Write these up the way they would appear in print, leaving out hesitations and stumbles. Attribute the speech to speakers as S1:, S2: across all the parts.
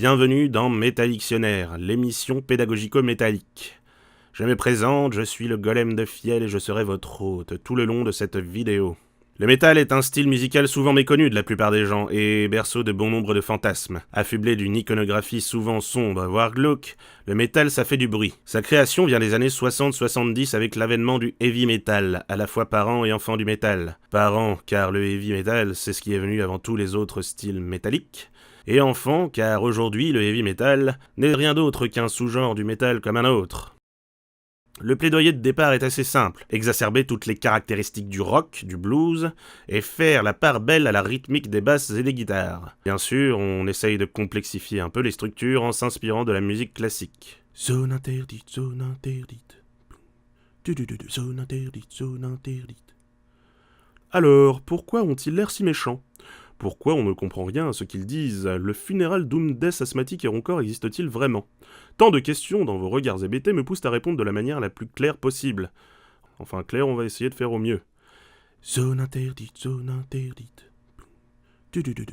S1: Bienvenue dans Métallictionnaire, l'émission pédagogico-métallique. Je me présente, je suis le golem de Fiel et je serai votre hôte tout le long de cette vidéo. Le métal est un style musical souvent méconnu de la plupart des gens et berceau de bon nombre de fantasmes. Affublé d'une iconographie souvent sombre, voire glauque, le métal ça fait du bruit. Sa création vient des années 60-70 avec l'avènement du heavy metal, à la fois parent et enfant du métal. Parent car le heavy metal c'est ce qui est venu avant tous les autres styles métalliques. Et enfant car aujourd'hui le heavy metal n'est rien d'autre qu'un sous-genre du métal comme un autre. Le plaidoyer de départ est assez simple, exacerber toutes les caractéristiques du rock, du blues, et faire la part belle à la rythmique des basses et des guitares. Bien sûr, on essaye de complexifier un peu les structures en s'inspirant de la musique classique. Zone interdite, zone interdite. Zone interdite, zone interdite. Alors, pourquoi ont-ils l'air si méchants ? Pourquoi on ne comprend rien à ce qu'ils disent ? Le funéral Doom Death asthmatique et Roncore existe-t-il vraiment ? Tant de questions dans vos regards hébétés me poussent à répondre de la manière la plus claire possible. Enfin clair, on va essayer de faire au mieux. Zone interdite, zone interdite.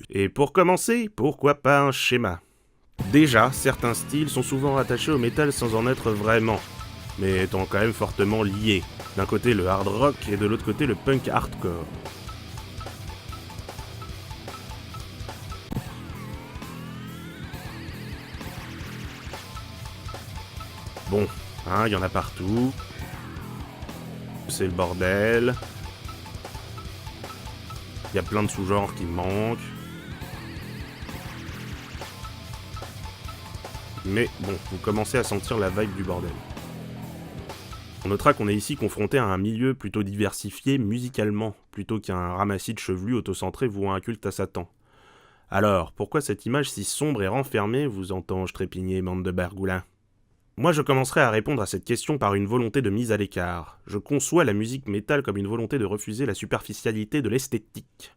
S1: Et pour commencer, pourquoi pas un schéma ? Déjà, certains styles sont souvent rattachés au métal sans en être vraiment, mais étant quand même fortement liés. D'un côté le hard rock et de l'autre côté le punk hardcore. Bon, il y en a partout. C'est le bordel. Il y a plein de sous-genres qui manquent. Mais bon, vous commencez à sentir la vibe du bordel. On notera qu'on est ici confronté à un milieu plutôt diversifié musicalement, plutôt qu'un ramassis de chevelus autocentrés vouant un culte à Satan. Alors, pourquoi cette image si sombre et renfermée vous entends-je trépigner, bande de bargoulins ? Moi, je commencerai à répondre à cette question par une volonté de mise à l'écart. Je conçois la musique métal comme une volonté de refuser la superficialité de l'esthétique.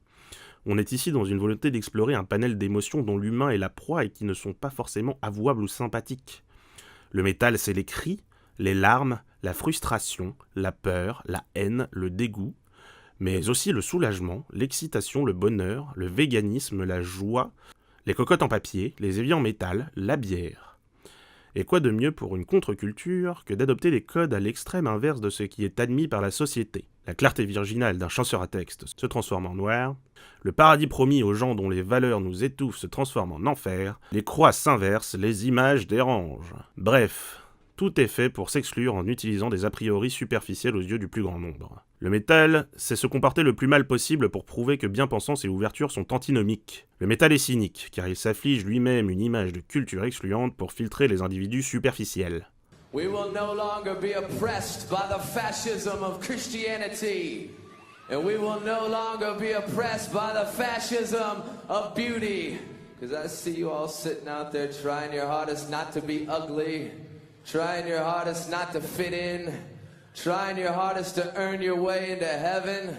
S1: On est ici dans une volonté d'explorer un panel d'émotions dont l'humain est la proie et qui ne sont pas forcément avouables ou sympathiques. Le métal, c'est les cris, les larmes, la frustration, la peur, la haine, le dégoût, mais aussi le soulagement, l'excitation, le bonheur, le véganisme, la joie, les cocottes en papier, les éviers en métal, la bière. Et quoi de mieux pour une contre-culture que d'adopter les codes à l'extrême inverse de ce qui est admis par la société. La clarté virginale d'un chanceur à texte se transforme en noir, le paradis promis aux gens dont les valeurs nous étouffent se transforme en enfer, les croix s'inversent, les images dérangent. Bref, tout est fait pour s'exclure en utilisant des a priori superficiels aux yeux du plus grand nombre. Le métal, c'est se comporter le plus mal possible pour prouver que bien-pensance et ouverture sont antinomiques. Le métal est cynique, car il s'afflige lui-même une image de culture excluante pour filtrer les individus superficiels.
S2: We will no longer be oppressed by the fascism of Christianity. And we will no longer be oppressed by the fascism of beauty. Because I see you all sitting out there trying your hardest not to be ugly. Trying your hardest not to fit in. Trying your hardest to earn your way into heaven.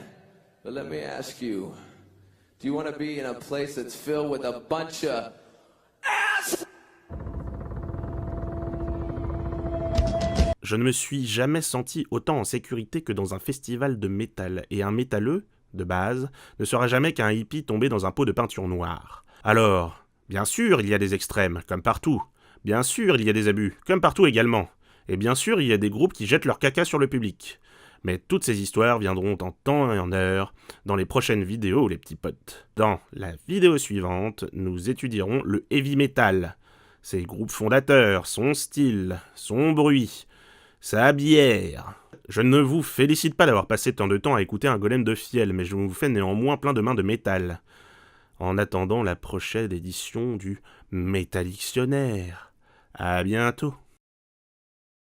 S2: But let me ask you, do you want to be in a place that's filled with a bunch of ass?
S1: Je ne me suis jamais senti autant en sécurité que dans un festival de métal, et un métalleux, de base, ne sera jamais qu'un hippie tombé dans un pot de peinture noire. Alors, bien sûr, il y a des extrêmes, comme partout. Bien sûr, il y a des abus, comme partout également. Et bien sûr, il y a des groupes qui jettent leur caca sur le public. Mais toutes ces histoires viendront en temps et en heure dans les prochaines vidéos, les petits potes. Dans la vidéo suivante, nous étudierons le heavy metal. Ses groupes fondateurs, son style, son bruit, sa bière. Je ne vous félicite pas d'avoir passé tant de temps à écouter un golem de Fiel, mais je vous fais néanmoins plein de mains de métal. En attendant la prochaine édition du Métallictionnaire. À bientôt.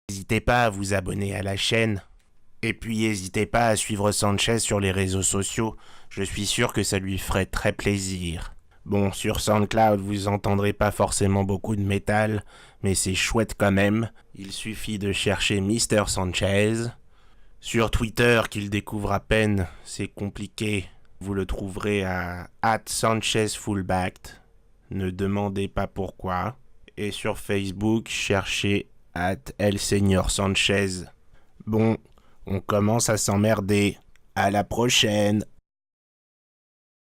S3: N'hésitez pas à vous abonner à la chaîne. Et puis n'hésitez pas à suivre Sanchez sur les réseaux sociaux. Je suis sûr que ça lui ferait très plaisir. Bon, sur SoundCloud, vous entendrez pas forcément beaucoup de métal, mais c'est chouette quand même. Il suffit de chercher Mr. Sanchez. Sur Twitter, qu'il découvre à peine, c'est compliqué. Vous le trouverez à @SanchezFullbacked. Ne demandez pas pourquoi. Et sur Facebook, cherchez @ElSeñorSanchez. Bon, on commence à s'emmerder. À la prochaine.